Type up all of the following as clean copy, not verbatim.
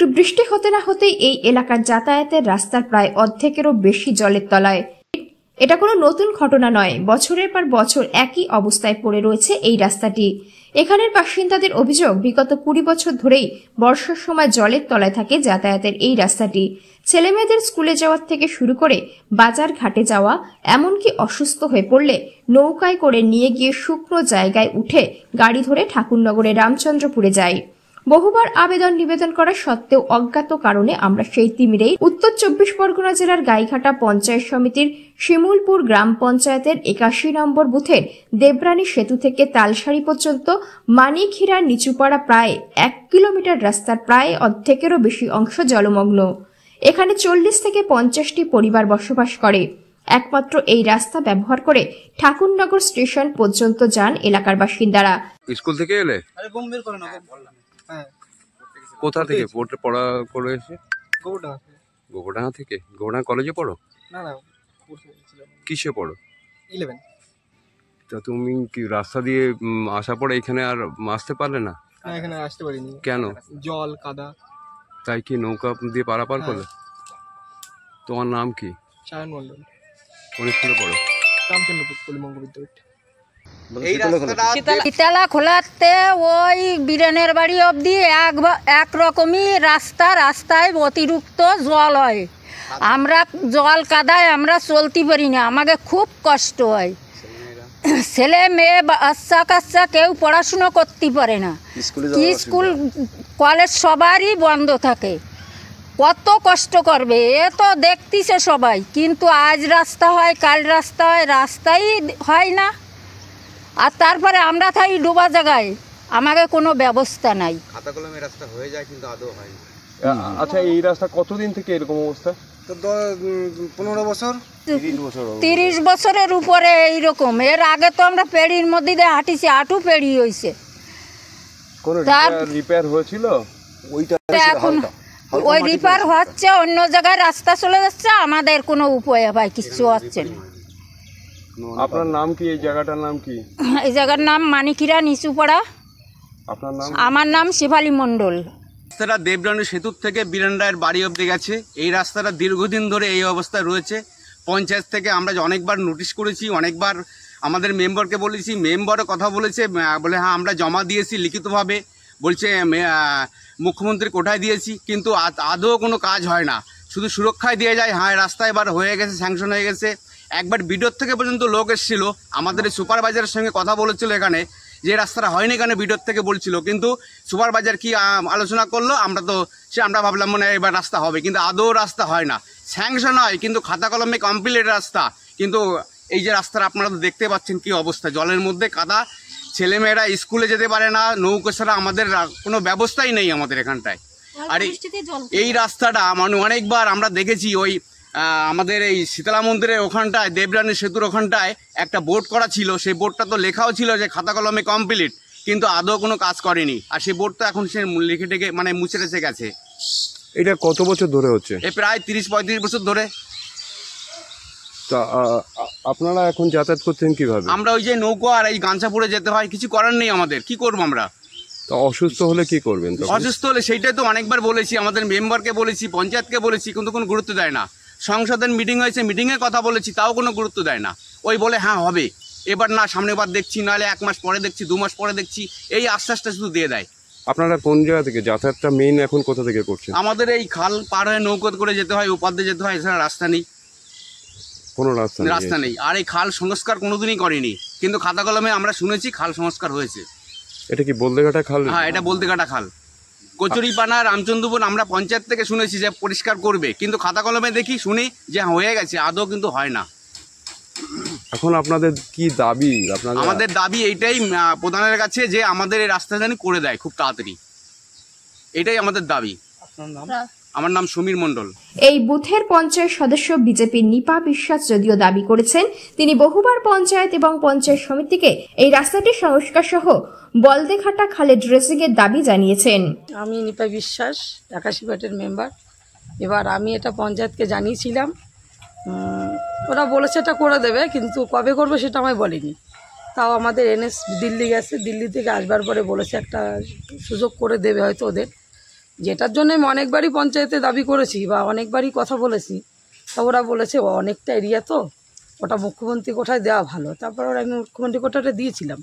একটু বৃষ্টি হতে না হতেই এই এলাকার যাতায়াতের রাস্তার প্রায় অর্ধেকেরও বেশি জলের তলায়। এটা কোনো নতুন ঘটনা নয়, বছরের পর বছর একই অবস্থায় পড়ে রয়েছে এই রাস্তাটি। এখানের বাসিন্দাদের অভিযোগ, বিগত 20 বছর ধরেই বর্ষার সময় জলের তলায় থাকে যাতায়াতের এই রাস্তাটি। ছেলেমেয়েদের স্কুলে যাওয়ার থেকে শুরু করে বাজার ঘাটে যাওয়া, এমনকি অসুস্থ হয়ে পড়লে নৌকায় করে নিয়ে গিয়ে শুকনো জায়গায় উঠে গাড়ি ধরে ঠাকুরনগরে রামচন্দ্রপুরে যায়। বহুবার আবেদন নিবেদন করা সত্ত্বেও অজ্ঞাত কারণে আমরা সেই তিমিরেই উত্তর 24 পরগনা জেলার গাইঘাটা পঞ্চায়েত সমিতির শিমুলপুর গ্রাম পঞ্চায়েতের 81 নম্বর বুথের দেবরানী সেতু থেকে তালসারি পর্যন্ত মানিকহিরা নিচুপাড়া প্রায় 1 কিলোমিটার রাস্তার প্রায় অর্ধেকেরও বেশি অংশ জলমগ্ন। এখানে 40 থেকে 50টি পরিবার বসবাস করে। একমাত্র এই রাস্তা ব্যবহার করে ঠাকুরনগর স্টেশন পর্যন্ত যান এলাকার বাসিন্দারা। স্কুল থেকে এলে? কোথা থেকে পড়া করে এসে? গোবরডাঙ্গা থেকে। গোবরডাঙ্গা কলেজে পড়ো? না, কিসে পড়ো? 11। তা তুমি কি রাস্তা দিয়ে আসা পরে এখানে আর আসতে পারলে না? না, এখানে আসতে পারিনি। কেন? জল কাদা। তাই কি নৌকা দিয়ে পারাপার করলে? তোমার নাম কি? চায়ন মন্ডল। কোন স্কুলে পড়ো? রামচন্দ্রপুর পল্লিমঙ্গ বিদ্যাপীঠ। ইতালা খোলাতে ওই বীরেনের বাড়ি অবধি একরকমই রাস্তায় অতিরিক্ত জল হয়। আমরা জল কাদায় আমরা চলতে পারি না, আমাকে খুব কষ্ট হয়। ছেলে মেয়ে বাচ্চা কাচ্চা কেউ পড়াশুনো করতে পারে না, স্কুল কলেজ সবারই বন্ধ থাকে। কত কষ্ট করবে এ তো দেখতেছে সবাই, কিন্তু আজ রাস্তা হয় কাল রাস্তা হয়, রাস্তাই হয় না। আর তারপরে আমরা থাকি ডোবা জায়গায়, আমাকে কোনো ব্যবস্থা নাই। খাতা কলমে রাস্তা হয়ে যায় কিন্তু আদৌ হয় না। আচ্ছা, এই রাস্তা কতদিন থেকে এরকম অবস্থা? তো 15 বছর 30 বছরের উপরে এইরকম। এর আগে তো আমরা পেড়ির মধ্যে দিয়ে হাঁটিছি, হাঁটু পেড়ি হয়েছে। রিপেয়ার হয়েছিল ওইটা, এখন ওই রিপেয়ার হচ্ছে, অন্য জায়গায় রাস্তা চলে যাচ্ছে, আমাদের কোনো উপায় ভাই কিছু হচ্ছে না। আপনার নাম কি? এই জায়গাটার নাম কি? এই জায়গার নাম মানিকহিরা নিচুপাড়া। আপনার নাম? আমার নাম শেফালী মণ্ডল। রাস্তাটা দেবরানী সেতুর থেকে বীরেন রায়ের বাড়ি অবধি গেছে। এই রাস্তাটা দীর্ঘদিন ধরে এই অবস্থায় রয়েছে। পঞ্চায়েত থেকে আমরা অনেকবার নোটিশ করেছি, অনেকবার আমাদের মেম্বারকে বলেছি, মেম্বারও কথা বলেছে, বলে হ্যাঁ আমরা জমা দিয়েছি লিখিতভাবে, বলছে মুখ্যমন্ত্রী কোঠায় দিয়েছি, কিন্তু আদৌ কোনো কাজ হয় না, শুধু সুরক্ষায় দিয়ে যায়। হ্যাঁ রাস্তা এবার হয়ে গেছে, স্যাংশন হয়ে গেছে। একবার বিডিওর থেকে পর্যন্ত লোক এসেছিল, আমাদের সুপারভাইজারের সঙ্গে কথা বলেছিল এখানে, যে রাস্তাটা হয়নি কেন বিডিওর থেকে বলছিল, কিন্তু সুপারভাইজার কি আলোচনা করলো, আমরা ভাবলাম মনে হয় এবার রাস্তা হবে, কিন্তু আদৌ রাস্তা হয় না। স্যাংশন হয় কিন্তু খাতা কলমে কমপ্লিট রাস্তা, কিন্তু এই যে রাস্তাটা আপনারা তো দেখতে পাচ্ছেন কি অবস্থা, জলের মধ্যে কাদা, ছেলেমেয়েরা স্কুলে যেতে পারে না, নৌকা ছাড়া আমাদের কোনো ব্যবস্থাই নেই আমাদের এখানটায়। আর এই রাস্তাটা মানে অনেকবার আমরা দেখেছি, ওই আমাদের এই শীতলা মন্দিরের ওখানটায় দেবরানী সেতুর ওখানটায় একটা বোর্ড করা ছিল, সেই বোর্ডটা তো লেখাও ছিল যে খাতা কলমে কমপ্লিট, কিন্তু আদৌ কোনো কাজ করেনি। আর সেই বোর্ডটা এখন সে লিখে টেকে মানে মুছে রেখে গেছে। এটা কত বছর ধরে হচ্ছে? প্রায় 30-35 বছর ধরে। তা আপনারা এখন যাতায়াত করছেন কিভাবে? আমরা ওই যে নৌকো আর এই গাঞ্জাপুরে যেতে হয়, কিছু করার নেই আমাদের, কি করবো আমরা? তা অসুস্থ হলে কি করবেন? অসুস্থ হলে সেইটাই তো অনেকবার বলেছি, আমাদের মেম্বারকে বলেছি, পঞ্চায়েতকে বলেছি, কিন্তু কোনো গুরুত্ব দেয় না। সংসদের মিটিং হয়েছে, মিটিংয়ে কথা বলেছি, তাও কোনো গুরুত্ব দেয় না। ওই বলে হ্যাঁ হবে, এবার না সামনের বার দেখছি, নাহলে 1 মাস পরে দেখছি, 2 মাস পরে দেখছি, এই আশ্বাসটা শুধু দিয়ে দেয়। আপনারা কোন জায়গা থেকে যাতায়াতটা মেইন এখন কোথা থেকে করছেন? আমাদের এই খাল পার হয়ে নৌকো করে যেতে হয়, ওপার দিয়ে যেতে হয়, এছাড়া রাস্তা নেই, কোনো রাস্তা নেই। আর এই খাল সংস্কার কোনোদিনই করেনি, কিন্তু খাতা কলমে আমরা শুনেছি খাল সংস্কার হয়েছে। এটা কি বলদেঘাটা খাল? হ্যাঁ, এটা বলদেঘাটা খাল। কচুরিপানা রামচন্দ্রপুর আমরা পঞ্চায়েত থেকে শুনেছি যে পরিষ্কার করবে, কিন্তু খাতা কলমে দেখি শুনি যে হয়ে গেছে, আদৌ কিন্তু হয় না। এখন আপনাদের কি দাবি? আমাদের দাবি এইটাই প্রধানের কাছে, যে আমাদের এই রাস্তা জানি করে দেয় খুব তাড়াতাড়ি, এটাই আমাদের দাবি। আমার নাম সমীর মণ্ডল। এই বুথের পঞ্চায়েত সদস্য বিজেপির নিপা বিশ্বাস যদিও দাবি করেছেন তিনি বহুবার পঞ্চায়েত এবং পঞ্চায়েত সমিতিকে এই রাস্তাটি সংস্কার সহ বলদেঘাটা খালে ড্রেসিং এর দাবি জানিয়েছেন। আমি নিপা বিশ্বাস, 81 পার্টির মেম্বার। এবার আমি এটা পঞ্চায়েতকে জানিয়েছিলাম, ওরা বলেছে এটা করে দেবে, কিন্তু কবে করবে সেটা আমায় বলেনি। তাও আমাদের এনএস দিল্লি গেছে, দিল্লি থেকে আসবার পরে বলেছে একটা সুযোগ করে দেবে হয়তো ওদের। যেটার জন্য আমি অনেকবারই পঞ্চায়েতে দাবি করেছি বা অনেকবারই কথা বলেছি, তা ওরা বলেছে অনেকটা এরিয়া তো, ওটা মুখ্যমন্ত্রী কোঠায় দেওয়া ভালো। তারপর ওরা আমি মুখ্যমন্ত্রী কোঠাটা দিয়েছিলাম,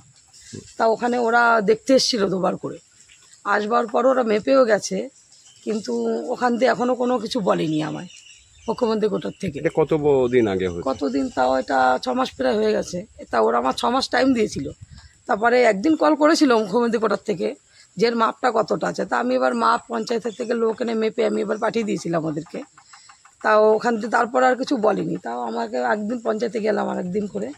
তা ওখানে ওরা দেখতে এসেছিলো 2 বার করে, আসবার পর ওরা মেপেও গেছে, কিন্তু ওখান থেকে এখনও কোনো কিছু বলেনি আমায় মুখ্যমন্ত্রী কোটার থেকে। এটা কত দিন আগে হয়েছে? কতদিন, তাও এটা 6 মাস প্রায় হয়ে গেছে। তা ওরা আমার 6 মাস টাইম দিয়েছিল। তারপরে একদিন কল করেছিল মুখ্যমন্ত্রী কোটার থেকে যে এর মাপটা কতটা আছে। তা আমি এবার মাপ পঞ্চায়েতের থেকে লোক এনে মেপে আমি এবার পাঠিয়ে দিয়েছিলাম ওদেরকে। তাও ওখান থেকে তারপর আর কিছু বলেনি। তাও আমাকে একদিন পঞ্চায়েতে গেলাম আর একদিন করে,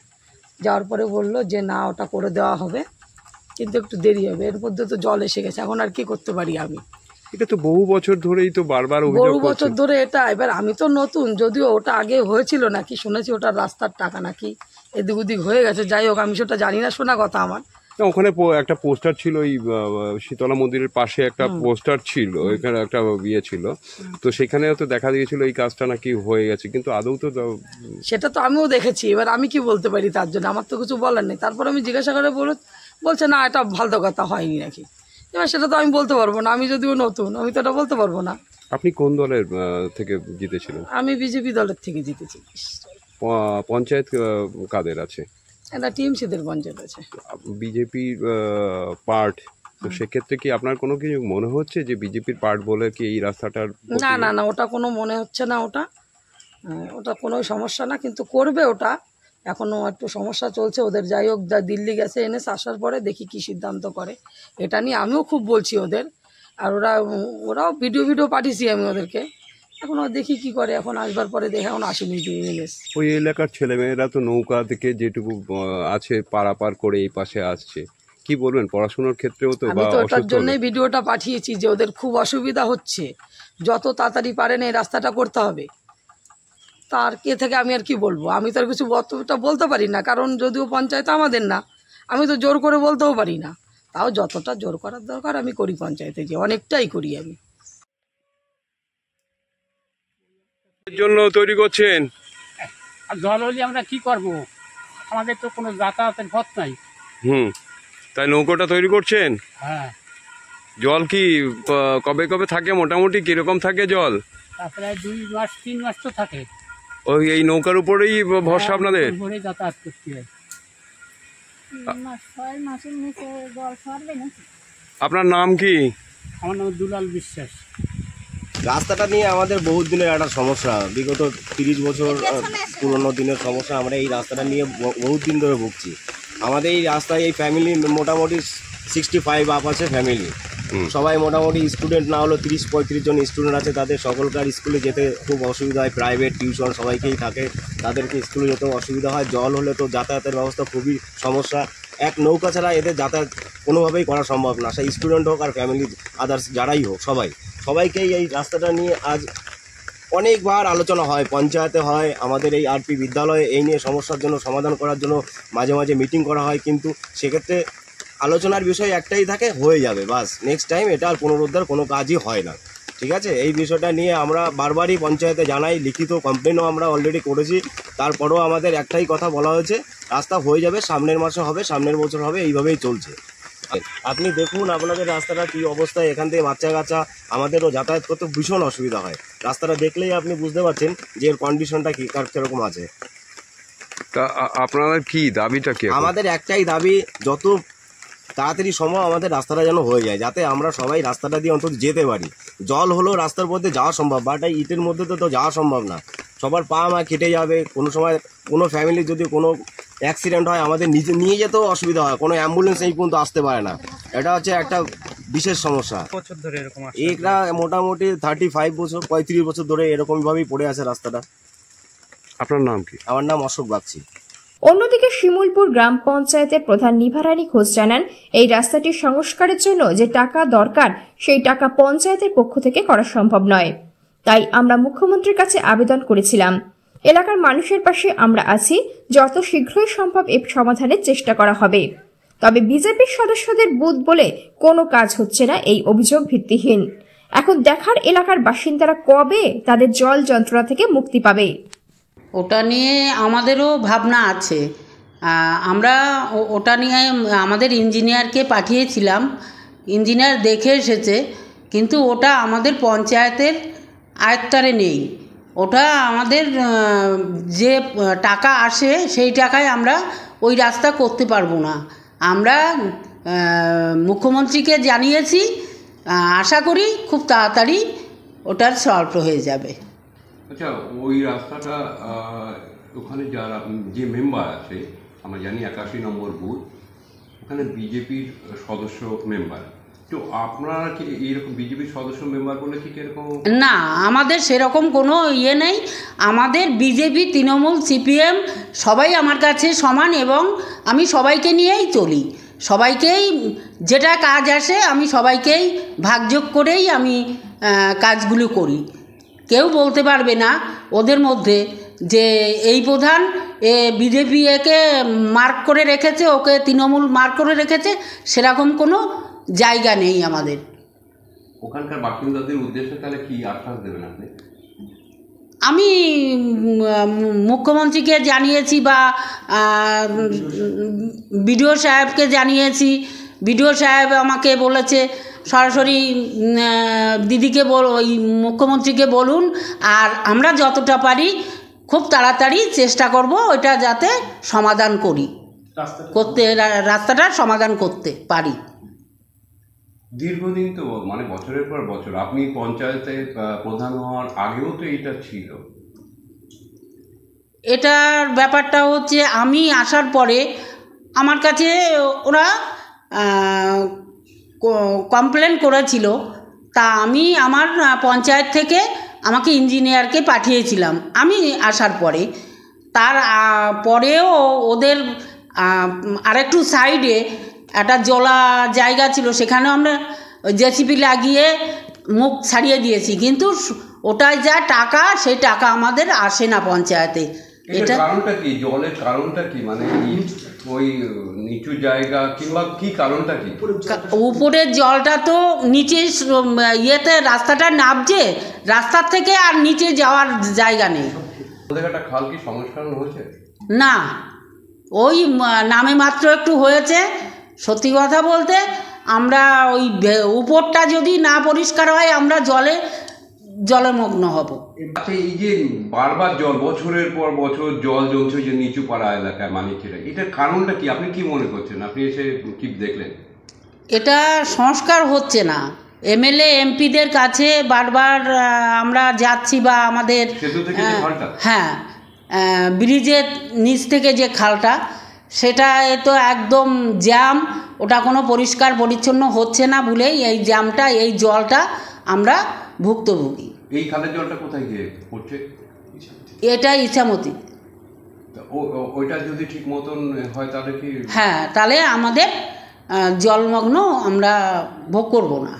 যাওয়ার পরে বললো যে না ওটা করে দেওয়া হবে, কিন্তু একটু দেরি হবে। এর মধ্যে তো জল এসে গেছে, এখন আর কি করতে পারি আমি। এটা তো বহু বছর ধরেই তো বারবার অভিযোগ বহু বছর ধরে এটা। এবার আমি তো নতুন, যদিও ওটা আগে হয়েছিল নাকি শুনেছি, ওটা রাস্তার টাকা নাকি এদিক ওদিক হয়ে গেছে। যাই হোক, আমি সেটা জানি না, শোনা কথা আমার। ওখানে একটা পোস্টার ছিল, ওই শীতলা মন্দিরের পাশে একটা পোস্টার ছিল, এখানে একটা ইয়ে ছিল, তো সেখানেও তো দেখা গিয়েছিল এই কাজটা নাকি হয়ে গেছে, কিন্তু আদৌ তো সেটা তো আমিও দেখেছি। এবার আমি কি বলতে পারি তার জন্য, আমার তো কিছু বলার নেই। তারপর আমি জিজ্ঞাসা করে বলছে না এটা ভালো কথা হয়নি নাকি। এবার সেটা তো আমি বলতে পারবো না, আমি যদিও নতুন, আমি তো এটা বলতে পারবো না। আপনি কোন দলের থেকে জিতেছিলেন? আমি বিজেপি দলের থেকে জিতেছি। পঞ্চায়েত কাদের আছে? এটা টিএমসিদের পঞ্চায়েত আছে, বিজেপির পার্ট। তো সেক্ষেত্রে কি আপনার কোনো কিছু মনে হচ্ছে যে বিজেপির পার্ট বলে কি এই রাস্তাটার? না না না, ওটা কোনো মনে হচ্ছে না। ওটা কোনো সমস্যা না, কিন্তু করবে ওটা। এখনও একটু সমস্যা চলছে ওদের। যাই হোক, দিল্লি গেছে এনএস, আসার পরে দেখি কি সিদ্ধান্ত করে। এটা নিয়ে আমিও খুব বলছি ওদের, আর ওরাও ভিডিও পাঠিয়েছি আমি ওদেরকে। এখন দেখি কি করে, এখন আসবার পরে দেখে এখন আসেনি এনএস। ওই এলাকার ছেলেমেয়েরা তো নৌকা থেকে যেটুকু আছে পারাপার করে এই পাশে আসছে, কি বলবেন? পড়াশোনার ক্ষেত্রেও তো আমি তো ওটার জন্যই ভিডিওটা পাঠিয়েছি যে ওদের খুব অসুবিধা হচ্ছে, যত তাড়াতাড়ি পারেন এই রাস্তাটা করতে হবে। তার কে থেকে আমি আর কি বলবো, আমি তো আর কিছু বলতে পারি না, কারণ যদিও পঞ্চায়েত আমাদের না, আমি তো জোর করে বলতেও পারি না। তাও যতটা জোর করার দরকার আমি করি, পঞ্চায়েতে গিয়ে অনেকটাই করি আমি। জন্য তৈরি করছেন? আর জল হলে আমরা কি করব, আমাদের তো কোনো যাতায়াতের পথ নাই। তাই নৌকোটা তৈরি করছেন? হ্যাঁ। জল কি কবে কবে থাকে, মোটামুটি কিরকম থাকে জল? তারপরে 2 মাস 3 মাস তো থাকে। ওই এই নৌকার উপরেই ভরসা আপনাদের? উপরেই যাতায়াত করতে হয়। আপনার নাম কি? আমার নাম দুলাল বিশ্বাস। রাস্তাটা নিয়ে আমাদের বহুত দিনের একটা সমস্যা, বিগত 30 বছর পুরনো দিনের সমস্যা। আমরা এই রাস্তাটা নিয়ে বহুত দিন ধরে ভুগছি। আমাদের এই রাস্তায় এই ফ্যামিলি মোটামুটি 65 আপ আছে ফ্যামিলি। সবাই মোটামুটি স্টুডেন্ট না হলেও 30-35 জন স্টুডেন্ট আছে। তাদের সকলকার স্কুলে যেতে খুব অসুবিধা হয়, প্রাইভেট টিউশন সবাইকেই থাকে, তাদেরকে স্কুলে যেতেও অসুবিধা হয়। জল হলে তো যাতায়াতের ব্যবস্থা খুবই সমস্যা। এক নৌকা ছাড়া এদের যাতায়াত কোনোভাবেই করা সম্ভব না, সেই স্টুডেন্ট হোক আর ফ্যামিলি আদার্স যারাই হোক, সবাইকেই এই রাস্তাটা নিয়ে আজ অনেকবার আলোচনা হয়, পঞ্চায়েতে হয়, আমাদের এই আরপি বিদ্যালয়ে এই নিয়ে সমস্যার জন্য সমাধান করার জন্য মাঝে মাঝে মিটিং করা হয়, কিন্তু সেক্ষেত্রে আলোচনার বিষয় একটাই থাকে, হয়ে যাবে বাস, নেক্সট টাইম এটা আর পুনরুদ্ধার কোনো কাজই হয় না। ঠিক আছে, এই বিষয়টা নিয়ে আমরা বারবারই পঞ্চায়েতে জানাই, লিখিত কমপ্লেনও আমরা অলরেডি করেছি। তারপরেও আমাদের একটাই কথা বলা হয়েছে, রাস্তা হয়ে যাবে, সামনের মাসে হবে, সামনের বছর হবে, এইভাবেই চলছে। আপনি দেখুন আপনাদের রাস্তাটা কী অবস্থায়, এখান থেকে বাচ্চা কাচ্চা আমাদেরও যাতায়াত করতে ভীষণ অসুবিধা হয়। রাস্তাটা দেখলেই আপনি বুঝতে পারছেন যে এর কন্ডিশনটা কী কীরকম আছে। তা আপনাদের কি দাবিটা কি? আমাদের একটাই দাবি, যত তাড়াতাড়ি সম্ভব আমাদের রাস্তাটা যেন হয়ে যায়, যাতে আমরা সবাই রাস্তাটা দিয়ে অন্তত যেতে পারি। জল হলেও রাস্তার মধ্যে যাওয়া সম্ভব, বাট এই ইটের মধ্যে তো যাওয়া সম্ভব না, সবার পা মা কেটে যাবে। কোনো সময় কোনো ফ্যামিলি যদি কোনো অ্যাক্সিডেন্ট হয়, আমাদের নিয়ে যেতেও অসুবিধা হয়, কোনো অ্যাম্বুলেন্স এই পর্যন্ত আসতে পারে না। এটা হচ্ছে একটা বিশেষ সমস্যা। এটা মোটামুটি 35 বছর 35 বছর ধরে এরকমভাবেই পড়ে আছে রাস্তাটা। আপনার নাম কি? আমার নাম অশোক বাগচি। অন্যদিকে শিমুলপুর গ্রাম পঞ্চায়েতের প্রধান নিভারানী ঘোষ জানান, এই রাস্তাটির সংস্কারের জন্য যে টাকা দরকার সেই টাকা পঞ্চায়েতের পক্ষ থেকে করা সম্ভব নয়। তাই আমরা মুখ্যমন্ত্রীর কাছে আবেদন করেছিলাম। এলাকার মানুষের পাশে আমরা আছি, যত শীঘ্রই সম্ভব এর সমাধানের চেষ্টা করা হবে। তবে বিজেপির সদস্যদের বুথ বলে কোনো কাজ হচ্ছে না, এই অভিযোগ ভিত্তিহীন। এখন দেখার এলাকার বাসিন্দারা কবে তাদের জল যন্ত্রণা থেকে মুক্তি পাবে। ওটা নিয়ে আমাদেরও ভাবনা আছে। আমরা ওটা নিয়ে আমাদের ইঞ্জিনিয়ারকে পাঠিয়েছিলাম, ইঞ্জিনিয়ার দেখে এসেছে, কিন্তু ওটা আমাদের পঞ্চায়েতের আয়ত্তারে নেই। ওটা আমাদের যে টাকা আসে সেই টাকায় আমরা ওই রাস্তা করতে পারবো না। আমরা মুখ্যমন্ত্রীকে জানিয়েছি, আশা করি খুব তাড়াতাড়ি ওটার সলভ হয়ে যাবে। আচ্ছা, ওই রাস্তাটা ওখানে যারা যে মেম্বার আছে, আমরা জানি 81 নম্বর বুথ, ওখানে বিজেপির সদস্য মেম্বার, তো আপনারা কি এইরকম বিজেপির সদস্য মেম্বার বলে কি এরকম? না, আমাদের সেরকম কোনো ইয়ে নেই। আমাদের বিজেপি, তৃণমূল, সিপিএম সবাই আমার কাছে সমান, এবং আমি সবাইকে নিয়েই চলি। সবাইকেই যেটা কাজ আসে আমি সবাইকেই ভাগযোগ করেই আমি কাজগুলো করি। কেউ বলতে পারবে না ওদের মধ্যে যে এই প্রধান বিজেপি একে মার্ক করে রেখেছে, ওকে তৃণমূল মার্ক করে রেখেছে, সেরকম কোনো জায়গা নেই আমাদের। ওখানকার বাসিন্দাদের উদ্দেশ্যে তাহলে কি আশ্বাস দেবেন আপনি? আমি মুখ্যমন্ত্রীকে জানিয়েছি বা বিডিও সাহেবকে জানিয়েছি। বিডিও সাহেব আমাকে বলেছে সরাসরি দিদিকে ওই মুখ্যমন্ত্রীকে বলুন, আর আমরা যতটা পারি খুব তাড়াতাড়ি চেষ্টা করব ওইটা যাতে সমাধান রাস্তাটার সমাধান করতে পারি। দীর্ঘদিন তো মানে বছরের পর বছর, আপনি পঞ্চায়েতে প্রধান হওয়ার আগেও তো এটা ছিল। এটার ব্যাপারটা হচ্ছে আমি আসার পরে আমার কাছে ওরা কমপ্লেন করেছিল, তা আমি আমার পঞ্চায়েত থেকে আমাকে ইঞ্জিনিয়ারকে পাঠিয়েছিলাম আমি আসার পরে। তার পরেও ওদের আরেকটু সাইডে একটা জলা জায়গা ছিল, সেখানেও আমরা জেসিপি লাগিয়ে মুখ ছাড়িয়ে দিয়েছি, কিন্তু ওটায় যা টাকা সেই টাকা আমাদের আসে না পঞ্চায়েতে। এটা কারণটা কি? জলের কারণটা কি? মানে ওই নিচু জায়গা কিংবা কি কারণটা কি? উপরের জলটা তো নিচে ইয়েতে রাস্তাটা নামছে, রাস্তার থেকে আর নিচে যাওয়ার জায়গা নেই। একটা খাল কি সংস্করণ হয়েছে? না, ওই নামে মাত্র একটু হয়েছে। সত্যি কথা বলতে আমরা ওই উপরটা যদি না পরিষ্কার হয় আমরা জলমগ্ন হব। আচ্ছা, এই যে বারবার জল, বছরের পর বছর জল জমছে যে নিচু পাড়া এলাকায় মানিকচরে, এটার কারণটা কি আপনি কি মনে করছেন? আপনি এসে কি দেখলেন? এটা সংস্কার হচ্ছে না। এমএলএ এমপিদের কাছে বারবার আমরা যাচ্ছি, বা আমাদের হ্যাঁ ব্রিজের নিচ থেকে যে খালটা সেটা তো একদম জ্যাম, ওটা কোনো পরিষ্কার পরিচ্ছন্ন হচ্ছে না বলেই এই জ্যামটা, এই জলটা আমরা ভুক্তভোগী। এই খালের জলটা কোথায় গিয়ে পড়ছে? এটা ইছামতি। ওইটা যদি ঠিক মতন হয় তাহলে কি? হ্যাঁ, তাহলে আমাদের জলমগ্ন আমরা ভোগ করবো না।